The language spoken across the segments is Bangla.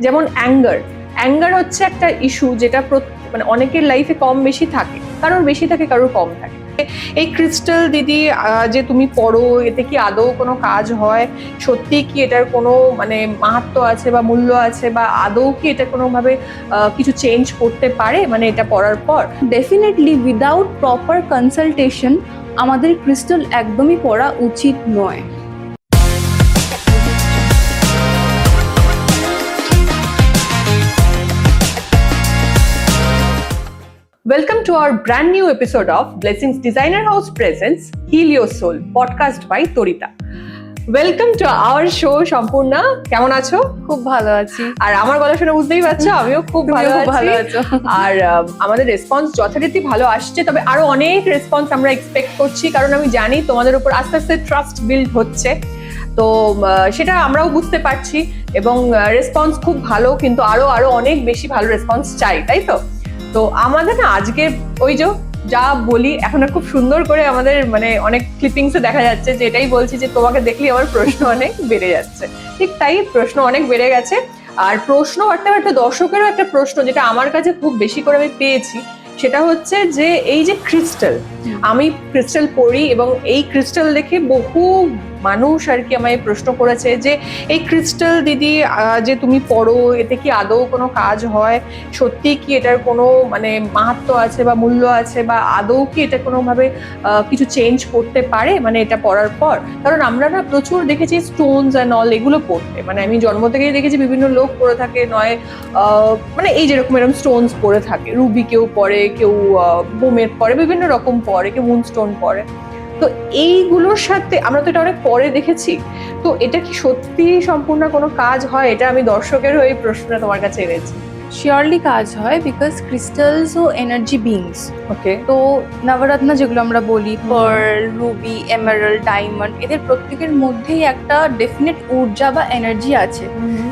যেমন অ্যাঙ্গার হচ্ছে একটা ইস্যু যেটা মানে অনেকের লাইফে কম বেশি থাকে, কারোর বেশি থাকে কারোর কম থাকে। এই ক্রিস্টাল দিদি যে তুমি পড়ো, এতে কি আদৌ কোনো কাজ হয়? সত্যি কি এটার কোনো মানে মাহাত্ম্য আছে বা মূল্য আছে, বা আদৌ কি এটা কোনোভাবে কিছু চেঞ্জ করতে পারে মানে এটা পড়ার পর? ডেফিনেটলি উইদাউট প্রপার কনসালটেশন আমাদের ক্রিস্টাল একদমই পড়া উচিত নয়। Welcome to our brand new episode of Blessings Designer House presents Heal Your Soul podcast by Torita. Welcome to our show. Sampurna, কেমন আছো? খুব ভালো আছি। আর আমার গলা শুনে বুঝতেই পারছো আমিও খুব ভালো আছি। আর আমাদের রেসপন্স যথারীতি ভালো আসছে, তবে আরো অনেক রেসপন্স আমরা এক্সপেক্ট করছি, কারণ আমি জানি তোমাদের উপর আস্তে আস্তে ট্রাস্ট বিল্ড হচ্ছে। তো সেটা আমরাও বুঝতে পারছি এবং রেসপন্স খুব ভালো, কিন্তু আরো অনেক বেশি ভালো রেসপন্স চাই, তাই তো? তো আমাদের না আজকে ওই যা বলি এখন খুব সুন্দর করে আমাদের মানে অনেক ক্লিপিংসে দেখা যাচ্ছে যে এটাই বলছি যে তোমাকে দেখলেই আমার প্রশ্ন অনেক বেড়ে যাচ্ছে। ঠিক তাই, প্রশ্ন অনেক বেড়ে গেছে। আর প্রশ্ন বাড়তে বাড়তে দর্শকেরও একটা প্রশ্ন যেটা আমার কাছে খুব বেশি করে আমি পেয়েছি, সেটা হচ্ছে যে এই যে ক্রিস্টাল, আমি ক্রিস্টাল পড়ি এবং এই ক্রিস্টাল দেখে বহু মানুষ আর কি আমায় প্রশ্ন করেছে যে এই ক্রিস্টাল দিদি যে তুমি পড়ো, এতে কি আদৌ কোনো কাজ হয়? সত্যি কি এটার কোনো মানে মাহাত্ম্য আছে বা মূল্য আছে, বা আদৌ কি এটা কোনোভাবে কিছু চেঞ্জ করতে পারে মানে এটা পড়ার পর? কারণ আমরা না প্রচুর দেখেছি স্টোনস অ্যান্ড অল এগুলো পড়তে, মানে আমি জন্ম থেকেই দেখেছি বিভিন্ন লোক পড়ে থাকে, নয় মানে এই যেরকম এরকম স্টোনস পড়ে থাকে, রুবি কেউ পড়ে, কেউ বোমের পড়ে, বিভিন্ন রকম পড়ে, কেউ মুন স্টোন পড়ে। তো এইগুলোর সাথে আমরা তো এটা অনেক পরে দেখেছি, তো এটা কি সত্যি সম্পূর্ণ কোনো কাজ হয়? এটা আমি দর্শকেরও এই প্রশ্নটা তোমার কাছে এনেছি। শিওরলি কাজ হয়, বিকজ ক্রিস্টালস ও এনার্জি বিংস। ওকে। তো নবরত্ন যেগুলো আমরা বলি, পার্ল, রুবি, এমারাল্ড, ডায়মন্ড, এদের প্রত্যেকের মধ্যেই একটা ডেফিনেট ঊর্জা বা এনার্জি আছে,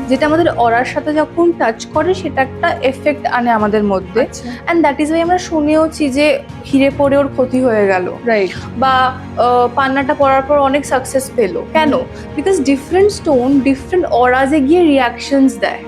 যেটা আমাদের অরার সাথে যখন টাচ করে সেটা একটা এফেক্ট আনে আমাদের মধ্যে। অ্যান্ড দ্যাট ইজ ওয়াই আমরা শুনেওছি যে হিরে পরে ওর ক্ষতি হয়ে গেল, রাইট, বা পান্নাটা পরার পর অনেক সাকসেস পেলো। কেন? বিকজ ডিফারেন্ট স্টোন ডিফারেন্ট অরাজে গিয়ে রিয়াকশনস দেয়।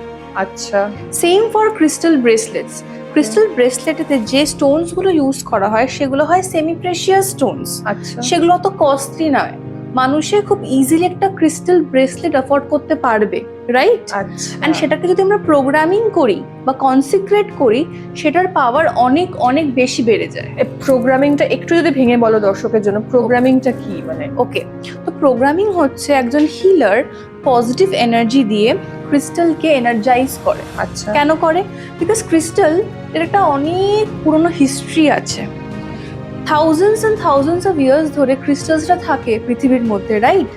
আচ্ছা। Same for crystal bracelets. Crystal ব্রেসলেটেতে যে স্টোনস গুলো ইউজ করা হয় সেগুলো হয় সেমি প্রেশিয়াস স্টোনস। আচ্ছা। সেগুলো অত কস্টলি নয়, মানুষে খুব ইজিলি একটা ক্রিস্টাল ব্রেসলেট অ্যাফোর্ড করতে পারবে, রাইট? আচ্ছা। অ্যান্ড সেটাকে যদি আমরা প্রোগ্রামিং করি বা কনসিক্রেট করি, সেটার পাওয়ার অনেক অনেক বেশি বেড়ে যায়। প্রোগ্রামিংটা একটু যদি ভেঙে বলো দর্শকের জন্য, প্রোগ্রামিংটা কি মানে? ওকে, তো প্রোগ্রামিং হচ্ছে একজন হিলার পজিটিভ এনার্জি দিয়ে ক্রিস্টালকে এনার্জাইজ করে। আচ্ছা। কেন করে? বিকজ ক্রিস্টাল এর একটা অনেক পুরনো হিস্ট্রি আছে। Thousands and thousands of years ধরে ক্রিস্টালসরা থাকে পৃথিবীর মধ্যে, রাইট?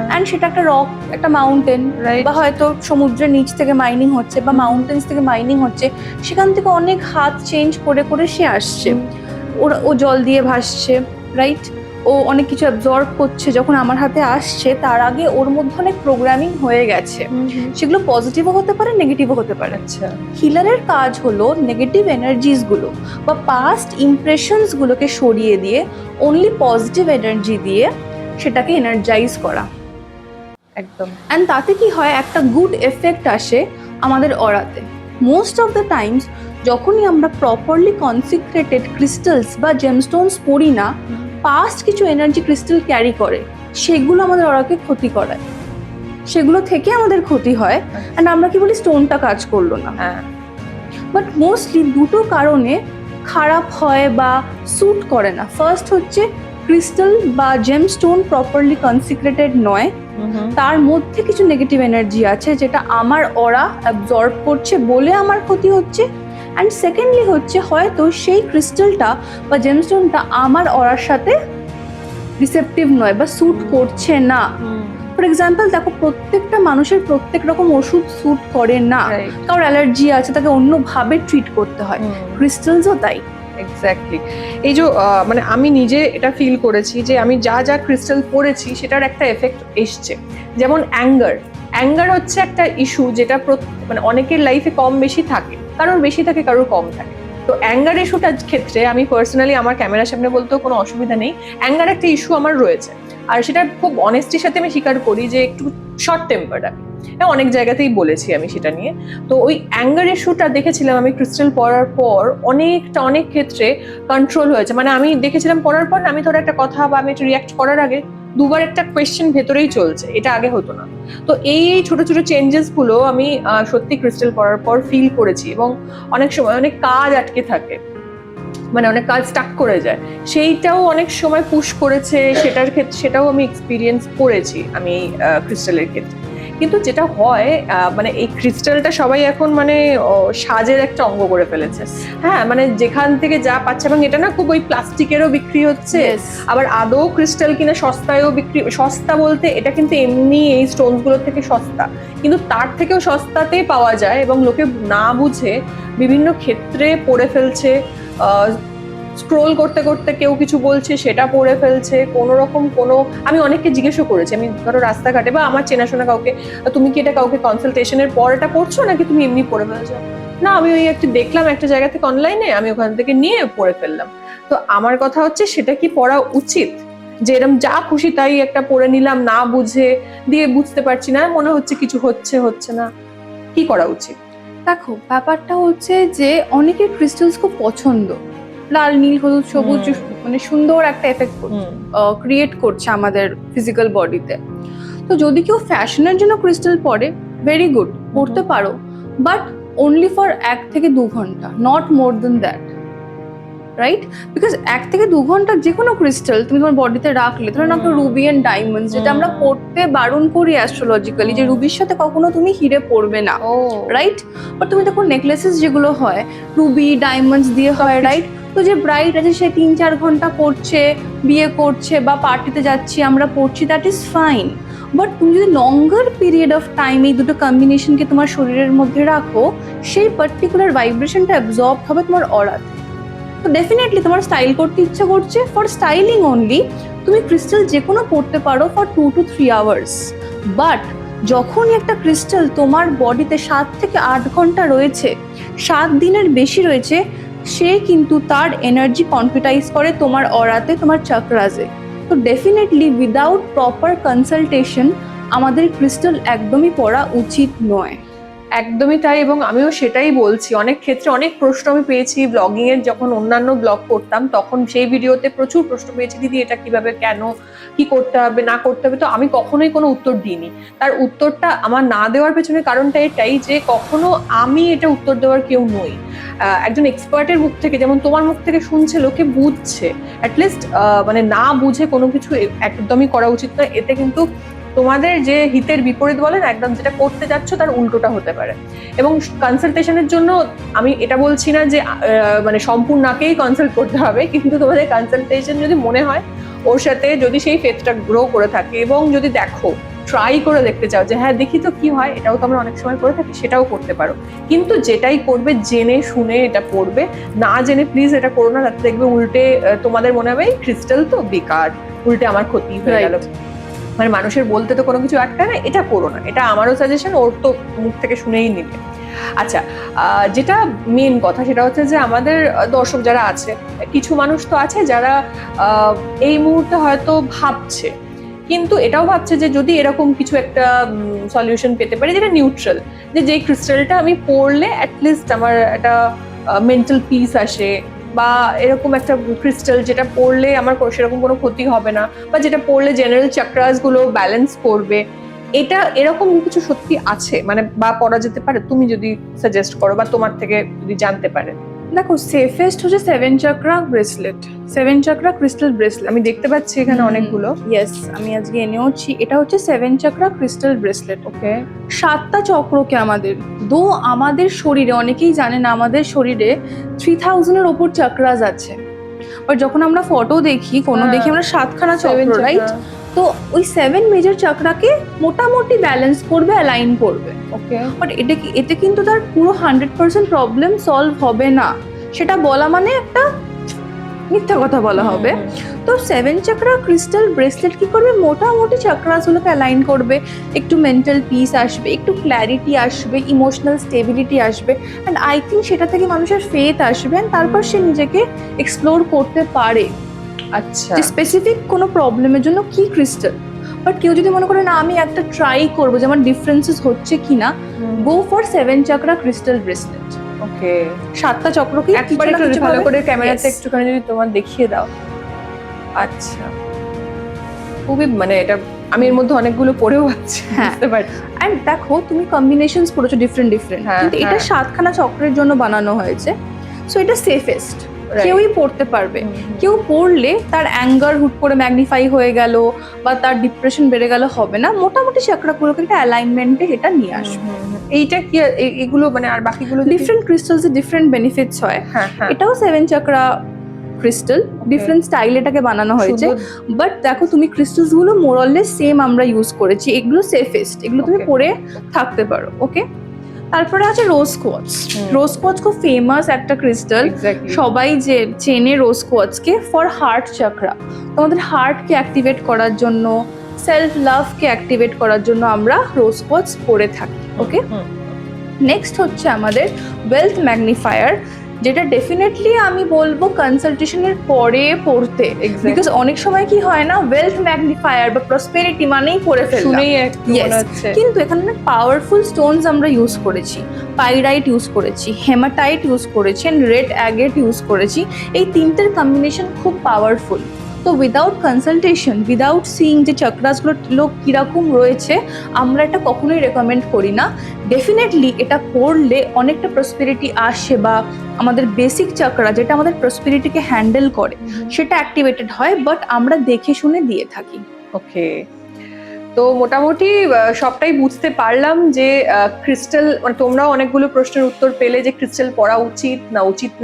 অ্যান্ড সেটা একটা রক, একটা মাউন্টেন, বা হয়তো সমুদ্রের নিচ থেকে মাইনিং হচ্ছে বা মাউন্টেন্স থেকে মাইনিং হচ্ছে, সেখান থেকে অনেক হাত চেঞ্জ করে করে সে আসছে। ও জল দিয়ে ভাসছে, রাইট? ও অনেক কিছু অ্যাবজর্ব করছে, যখন আমার হাতে আসছে তার আগে ওর মধ্যে অনেক প্রোগ্রামিং হয়ে গেছে। সেগুলো পজিটিভও হতে পারে, নেগেটিভও হতে পারে। আচ্ছা। হিলারের কাজ হলো নেগেটিভ এনার্জিস গুলো বা পাস্ট ইমপ্রেশনস গুলোকে সরিয়ে দিয়ে অনলি পজিটিভ এনার্জি দিয়ে সেটাকে এনার্জাইজ করা। একদম। অ্যান্ড তাতে কি হয়, একটা গুড এফেক্ট আসে আমাদের অরাতে। মোস্ট অফ দ্য টাইমস যখনই আমরা প্রপারলি কনসিক্রেটেড ক্রিস্টালস বা জেমস্টোনস পড়ি না, পাস্ট কিছু এনার্জি ক্রিস্টাল ক্যারি করে, সেগুলো আমাদের অরাকে ক্ষতি করায়, সেগুলো থেকে আমাদের ক্ষতি হয়। অ্যান্ড আমরা কি বলি, স্টোনটা কাজ করলো না। বাট মোস্টলি দুটো কারণে খারাপ হয় বা স্যুট করে না। ফার্স্ট হচ্ছে ক্রিস্টাল বা জেমস্টোন প্রপারলি কনসিক্রেটেড নয়, তার মধ্যে কিছু নেগেটিভ এনার্জি আছে যেটা আমার অরা অ্যাবজর্ব করছে বলে আমার ক্ষতি হচ্ছে। অ্যান্ড সেকেন্ডলি হচ্ছে হয়তো সেই ক্রিস্টালটা বা জেমস্টোনটা আমার অরার সাথে রিসেপটিভ নয় বা স্যুট করছে না। ফর এক্সাম্পল দেখো, প্রত্যেকটা মানুষের প্রত্যেক রকম ওষুধ স্যুট করে না, কারোর অ্যালার্জি আছে, তাকে অন্যভাবে ট্রিট করতে হয়। ক্রিস্টালসও তাই। এক্স্যাক্টলি। এই যে মানে আমি নিজে এটা ফিল করেছি যে আমি যা ক্রিস্টাল পড়েছি সেটার একটা এফেক্ট এসছে। যেমন অ্যাঙ্গার হচ্ছে একটা ইস্যু যেটা মানে অনেকের লাইফে কম বেশি থাকে, কারোর বেশি থাকে কারোর কম থাকে। তো অ্যাঙ্গার ইস্যুটার ক্ষেত্রে আমি পার্সোনালি আমার ক্যামেরার সামনে বলতেও কোনো অসুবিধা নেই, অ্যাঙ্গার একটা ইস্যু আমার রয়েছে। আর সেটা খুব অনেস্টির সাথে আমি স্বীকার করি যে একটু শর্ট টেম্পার আমি অনেক জায়গাতেই বলেছি আমি সেটা নিয়ে। তো ওই অ্যাঙ্গার ইস্যুটা দেখেছিলাম আমি ক্রিস্টাল পরার পর অনেক ক্ষেত্রে কন্ট্রোল হয়েছে। মানে আমি দেখেছিলাম পরার পর আমি ধরো একটা কথা বা আমি একটা রিয়াক্ট করার আগে দুবার একটা কোয়েশ্চেন ভেতরেই চলছে, এটা আগে হতো না। তো এই ছোট ছোট চেঞ্জেস গুলো আমি সত্যি ক্রিস্টাল পরার পর ফিল করেছি। এবং অনেক সময় অনেক কাজ আটকে থাকে, মানে অনেক কাজ স্টাক করে যায়, সেইটাও অনেক সময় পুশ করেছে, সেটার ক্ষেত্রে সেটাও আমি এক্সপিরিয়েন্স করেছি আমি ক্রিস্টালের ক্ষেত্রে। কিন্তু যেটা হয় মানে এই ক্রিস্টালটা সবাই এখন মানে সাজের একটা অঙ্গ করে ফেলেছে। হ্যাঁ, মানে যেখান থেকে যা পাচ্ছে, এবং এটা না খুব ওই প্লাস্টিকেরও বিক্রি হচ্ছে, আবার আদৌ ক্রিস্টাল কিনা সস্তায়ও বিক্রি, সস্তা বলতে এটা কিন্তু এমনি এই স্টোনস গুলোর থেকে সস্তা, কিন্তু তার থেকেও সস্তাতে পাওয়া যায় এবং লোকে না বুঝে বিভিন্ন ক্ষেত্রে পড়ে ফেলছে। স্ক্রোল করতে করতে কেউ কিছু বলছে সেটা পড়ে ফেলছে কোনো রকম। আমি অনেককে জিজ্ঞেসও করেছি, আমি ধরো রাস্তাঘাটে বা আমার চেনাশোনা কাউকে, তুমি কি এটা কাউকে কনসালটেশনের পর এটা পড়ছো নাকি তুমি এমনি পড়ে ফেলছো? না, আমি ওই একটা দেখলাম একটা জায়গা থেকে অনলাইনে, আমি ওখান থেকে নিয়ে পড়ে ফেললাম। তো আমার কথা হচ্ছে সেটা কি পড়া উচিত? যে এরকম যা খুশি তাই একটা পড়ে নিলাম না বুঝে, দিয়ে বুঝতে পারছি না, মনে হচ্ছে কিছু হচ্ছে না, কি করা উচিত? দেখো, ব্যাপারটা হচ্ছে যে অনেকের ক্রিস্টালস খুব পছন্দ, লাল নীল হলুদ সবুজ, মানে সুন্দর একটা এফেক্ট ক্রিয়েট করছে আমাদের ফিজিক্যাল বডিতে। তো যদি কেউ ফ্যাশনের জন্য ক্রিস্টাল পরে, ভেরি গুড, পড়তে পারো, বাট অনলি ফর 1 থেকে 2 ঘন্টা, not more than that, right? Because 1 থেকে 2 ঘন্টা যে কোনো ক্রিস্টাল তুমি তোমার বডিতে রাখলে, ধরো না রুবি অ্যান্ড ডায়মন্ডস, যেটা আমরা পড়তে বারণ করি অ্যাস্ট্রোলজিক্যালি, যে রুবির সাথে কখনো তুমি হিরে পড়বে না, রাইট? বাট তুমি দেখো নেকলেসেস যেগুলো হয় রুবি ডায়মন্ডস দিয়ে হয়, রাইট? তো যে ব্রাইড আছে সে 3-4 ঘন্টা পড়ছে, বিয়ে করছে বা পার্টিতে যাচ্ছি আমরা পড়ছি, দ্যাট ইজ ফাইন। বাট তুমি যদি লঙ্গার পিরিয়ড অফ টাইম এই দুটো কম্বিনেশনকে তোমার শরীরের মধ্যে রাখো, সেই পার্টিকুলার ভাইব্রেশনটা অ্যাবজর্ব হবে তোমার অরাতে। তো ডেফিনেটলি তোমার স্টাইল করতে ইচ্ছা করছে, ফর স্টাইলিং অনলি তুমি ক্রিস্টাল যে কোনো পড়তে পারো ফর 2 to 3 আওয়ার্স। বাট যখনই একটা ক্রিস্টাল তোমার বডিতে 7 থেকে 8 ঘন্টা রয়েছে, 7 দিনের বেশি রয়েছে, সে কিন্তু তার এনার্জি কনফিউটাইজ করে তোমার অরাতে, তোমার চাকরাজে। তো ডেফিনেটলি উইদাউট প্রপার কনসালটেশন আমাদের ক্রিস্টাল একদমই পড়া উচিত নয়। একদমই তাই, এবং আমিও সেটাই বলছি। অনেক ক্ষেত্রে অনেক প্রশ্ন আমি পেয়েছি ব্লগিং এর, যখন অন্যান্য ব্লগ করতাম তখন সেই ভিডিওতে প্রচুর প্রশ্ন পেয়েছি, দিদি এটা কিভাবে, কেন, কি করতে হবে না করতে হবে। তো আমি কখনোই কোনো উত্তর দিইনি। তার উত্তরটা আমার না দেওয়ার পেছনে কারণটা এটাই যে কখনো আমি এটা উত্তর দেওয়ার কেউ নই। একজন এক্সপার্টের মুখ থেকে, যেমন তোমার মুখ থেকে শুনছে, লোকে বুঝছে, অ্যাটলিস্ট মানে না বুঝে কোনো কিছু একদমই করা উচিত নয়। এতে কিন্তু তোমাদের যে হিতের বিপরীত বলেন, একদম যেটা করতে যাচ্ছ তার উল্টোটা হতে পারে। এবং কনসালটেশনের জন্য আমি এটা বলছি না যে মানে সম্পূর্ণকেই কনসাল্ট করতে হবে, কিন্তু তোমাদের কনসালটেশন যদি মনে হয় ওর সাথে, যদি সেই ফেথটা গ্রো করে থাকে এবং যদি দেখো ট্রাই করে দেখতে চাও যে হ্যাঁ দেখি তো কি হয়, এটাও তো আমরা অনেক সময় করে থাকি, সেটাও করতে পারো। কিন্তু যেটাই করবে জেনে শুনে এটা করবে, না জেনে প্লিজ এটা করো না। তাতে দেখবে উল্টে তোমাদের মনে হবে ক্রিস্টাল তো বেকার, উল্টে আমার ক্ষতি হয়ে গেল। মানে মানুষের বলতে তো কোনো কিছু আটকায় না, এটা করো না। এটা আমারও সাজেশন, ওর তো মুখ থেকে শুনেই নিবে। আচ্ছা, যেটা মেন কথা সেটা হচ্ছে যে আমাদের দর্শক যারা আছে, কিছু মানুষ তো আছে যারা এই মুহূর্তে হয়তো ভাবছে, কিন্তু এটাও ভাবছে যে যদি এরকম কিছু একটা সলিউশন পেতে পারি যেটা নিউট্রাল, যে যেই ক্রিস্টালটা আমি পড়লে অ্যাটলিস্ট আমার একটা মেন্টাল পিস আসে, বা এরকম একটা ক্রিস্টাল যেটা পড়লে আমার সেরকম কোনো ক্ষতি হবে না, বা যেটা পড়লে জেনারেল চাক্রাস গুলো ব্যালেন্স করবে, এটা এরকম কিছু সত্যি আছে মানে, বা পড়া যেতে পারে? তুমি যদি সাজেস্ট করো বা তোমার থেকে যদি জানতে পারে। দেখো, সেফেস্ট হচ্ছে 7 চাকরা ব্রেসলেট, 7 চাকরা ক্রিস্টাল ব্রেসলেট। আমি দেখতে পাচ্ছি এখানে অনেকগুলো। ইয়েস, আমি আজকে এনেওছি। এটা হচ্ছে 7 চাকরা ক্রিস্টাল ব্রেসলেট। ওকে, 7টা চক্রকে আমাদের শরীরে, অনেকেই জানেন না আমাদের শরীরে 3000-এর ওপর চাকরাস আছে। বাট যখন আমরা ফটো দেখি দেখি আমরা 7খানা চক্র, রাইট? তো ওই 7 মেজর চাকরাকে মোটামুটি ব্যালেন্স করবে, অ্যালাইন করবে। ওকে, বাট এতে কিন্তু তার পুরো 100% প্রবলেম সলভ হবে না, সেটা বলা মানে একটা মিথ্যা কথা বলা হবে। তো 7 চাকরা ক্রিস্টাল ব্রেসলেট কি করবে, মোটামুটি চাকরাসগুলোকে অ্যালাইন করবে, একটু মেন্টাল পিস আসবে, একটু ক্ল্যারিটি আসবে, ইমোশনাল স্টেবিলিটি আসবে, অ্যান্ড আই থিঙ্ক সেটা থেকে মানুষের ফেথ আসবে, অ্যান্ড তারপর সে নিজেকে এক্সপ্লোর করতে পারে। আচ্ছা, যে স্পেসিফিক কোনো প্রবলেমের জন্য কি ক্রিস্টাল। বাট কেউ যদি মনে করে না আমি একটা ট্রাই করবো যে আমার ডিফারেন্সেস হচ্ছে কিনা, go for 7 chakra crystal bracelet. Okay, 7টা চক্রকে একবার একটু ভালো করে ক্যামেরাতে একটুখানি যদি তোমার দেখিয়ে দাও। আচ্ছা, খুবই মানে এটা আমি এর মধ্যে অনেকগুলো পড়েও আছি, হ্যাঁ। বুঝতে পারছি। অ্যান্ড দেখো তুমি কম্বিনেশনস করেছো ডিফারেন্ট, হ্যাঁ, কিন্তু এটা হ্যাঁ। 7খানা চক্রের জন্য বানানো হয়েছে, সো এটা সেফেস্ট, Right. কেউই পড়তে পারবে। হুম, কেউ পড়লে তার অ্যাঙ্গার হুট করে ম্যাগনিফাই হয়ে গেল বা তার ডিপ্রেশন বেড়ে গেল হবে না, মোটামুটি চক্রগুলোকে একটা অ্যালাইনমেন্টে এটা নিয়ে আসবে। এইটা কি এগুলো মানে আর বাকিগুলো ডিফারেন্ট ক্রিস্টালসের ডিফারেন্ট বেনিফিটস হয়। হ্যাঁ হ্যাঁ, এটাও 7 চাকরা ক্রিস্টাল, ডিফারেন্ট স্টাইল এটাকে বানানো হয়েছে। শুধু বাট দেখো তুমি ক্রিস্টালস গুলো মোরলেস সেম আমরা ইউজ করেছি, এগুলো সেফেস্ট, এগুলো তুমি Okay. পরে থাকতে পারো। ওকে, তারপরে আছে রোজ কোয়ার্টজ। হুম। রোজ কোয়ার্টজ খুব ফেমাস একটা ক্রিস্টাল, এক্স্যাক্টলি সবাই যে চেনে রোজ কোয়ার্টজকে ফর হার্ট চাকরা। তোমাদের হার্টকে অ্যাক্টিভেট করার জন্য, সেলফ লাভকে অ্যাক্টিভেট করার জন্য আমরা রোজ কোয়ার্টজ পরে থাকি। ওকে, নেক্সট হচ্ছে আমাদের ওয়েলথ ম্যাগনিফায়ার, যেটা ডেফিনেটলি আমি বলবো কনসালটেশনের পরে পড়তে, বিকজ অনেক সময় কি হয় না, ওয়েলথ ম্যাগনিফায়ার বা প্রসপেরিটি মানেই পড়ে ফেললাম। শুনেই একটু Yes. মনে হচ্ছে কিন্তু এখানে অনেক পাওয়ারফুল স্টোনস আমরা ইউজ করেছি, পাইরাইট ইউজ করেছি, হেমাটাইট ইউজ করেছি, রেড অ্যাগেট ইউজ করেছি। এই তিনটের কম্বিনেশন খুব পাওয়ারফুল। তো উইদাউট কনসালটেশন, উইদাউট সিইং যে চক্রাসগুলো লোক কীরকম রয়েছে, আমরা এটা কখনোই রেকমেন্ড করি না। ডেফিনেটলি এটা পড়লে অনেকটা প্রসপেরিটি আসে, বা আমাদের বেসিক চক্রা যেটা আমাদের প্রসপেরিটিকে হ্যান্ডেল করে সেটা অ্যাক্টিভেটেড হয়, বাট আমরা দেখে শুনে দিয়ে থাকি। ওকে। তো মোটামুটি সবটাই বুঝতে পারলাম যে ক্রিস্টাল মানে তোমরাও অনেকগুলো প্রশ্নের উত্তর পেলে যে ক্রিস্টাল পড়া উচিত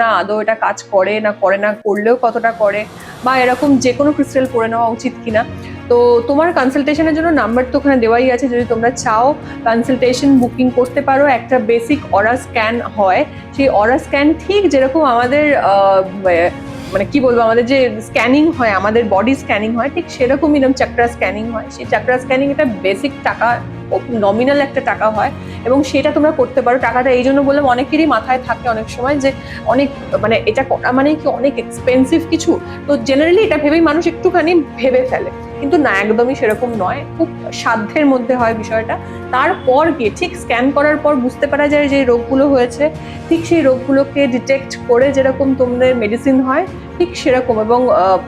না, আদৌ এটা কাজ করে না করে না, করলেও কতটা করে, বা এরকম যে কোনো ক্রিস্টাল পড়ে নেওয়া উচিত কিনা। তো তোমার কনসালটেশনের জন্য নাম্বার তো ওখানে দেওয়াই আছে, যদি তোমরা চাও কনসালটেশন বুকিং করতে পারো। একটা বেসিক অরা স্ক্যান হয়, সেই অরা স্ক্যান ঠিক যেরকম আমাদের মানে কি বলবো, আমাদের যে স্ক্যানিং হয়, আমাদের বডি স্ক্যানিং হয়, ঠিক সেরকমই নাম চাকরা স্ক্যানিং হয়। সেই চাকরা স্ক্যানিং এটা বেসিক টাকা, নমিনাল একটা টাকা হয়, এবং সেটা তোমরা করতে পারো। টাকাটা এই জন্য বললাম, অনেকেরই মাথায় থাকে অনেক সময় যে অনেক মানে এটা করা মানে কি অনেক এক্সপেন্সিভ কিছু, তো জেনারেলি এটা ভেবেই মানুষ একটুখানি ভেবে ফেলে, কিন্তু না, একদমই সেরকম নয়, খুব সাধ্যের মধ্যে হয় বিষয়টা। তারপর গিয়ে ঠিক স্ক্যান করার পর বুঝতে পারা যায় যে রোগগুলো হয়েছে, ঠিক সেই রোগগুলোকে ডিটেক্ট করে যেরকম তোমাদের মেডিসিন হয় ঠিক সেরকম, এবং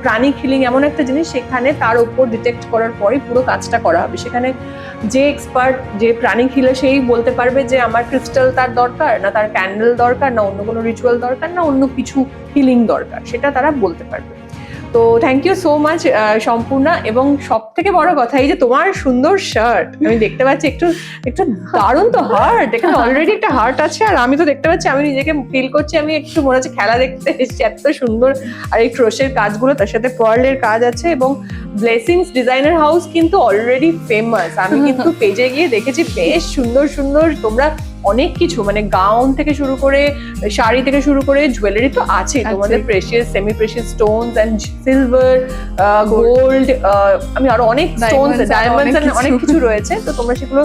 প্রাণিক হিলিং এমন একটা জিনিস, সেখানে তার উপর ডিটেক্ট করার পরই পুরো কাজটা করা হবে। সেখানে যে এক্সপার্ট, যে প্রাণিক হিলার, সেই বলতে পারবে যে আমার ক্রিস্টাল তার দরকার, না তার ক্যান্ডেল দরকার, না অন্য কোনো রিচুয়াল দরকার, না অন্য কিছু হিলিং দরকার, সেটা তারা বলতে পারবে। তো thank you so much Sampurna. এবং সব থেকে বড় কথা, এই যে তোমার সুন্দর শার্ট আমি দেখতে পাচ্ছি, একটু একটু দারুণ তো হার্ট, এখানে অলরেডি একটা হার্ট আছে, আর আমি তো দেখতে পাচ্ছি, আমি নিজেকে ফিল করছি আমি একটু মনে হচ্ছে খেলা দেখতে এসেছি, এত সুন্দর। আর এই ক্রোশের কাজগুলো, তার সাথে পার্লের কাজ আছে, এবং ব্লেসিংস ডিজাইনার হাউস কিন্তু অলরেডি ফেমাস। আমি কিন্তু পেজে গিয়ে দেখেছি বেশ সুন্দর সুন্দর তোমরা অনেক কিছু, মানে গাউন থেকে শুরু করে, শাড়ি থেকে শুরু করে, জুয়েলারি তো আছে তোমাদের, precious, semi precious stones and silver, gold, আমি আরো অনেক স্টোনস, ডায়মন্ডস, অনেক কিছু রয়েছে। তো তোমরা সেগুলো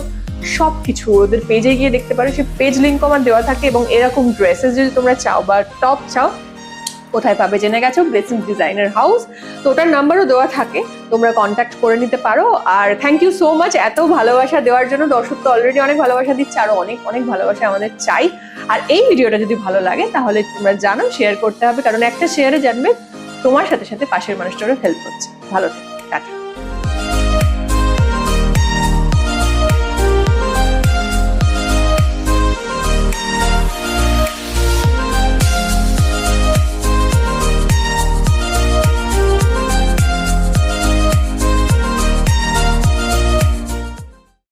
সবকিছু ওদের পেজে গিয়ে দেখতে পারো, সেই পেজ লিঙ্ক আমার দেওয়া থাকে। এবং এরকম ড্রেসেস যদি তোমরা চাও বা টপ চাও, কোথায় পাবে জেনে গেছো, ব্লেসিংস ডিজাইনার হাউস। তো ওটার নাম্বারও দেওয়া থাকে, তোমরা কন্ট্যাক্ট করে নিতে পারো। আর থ্যাংক ইউ সো মাচ এত ভালোবাসা দেওয়ার জন্য। দর্শক তো অলরেডি অনেক ভালোবাসা দিচ্ছে, আরো অনেক অনেক ভালোবাসা আমাদের চাই। আর এই ভিডিওটা যদি ভালো লাগে তাহলে তোমরা জানো শেয়ার করতে হবে, কারণ একটা শেয়ারে জানবে তোমার সাথে সাথে পাশের মানুষটারও হেল্প হচ্ছে। ভালো থেকো, টাটা।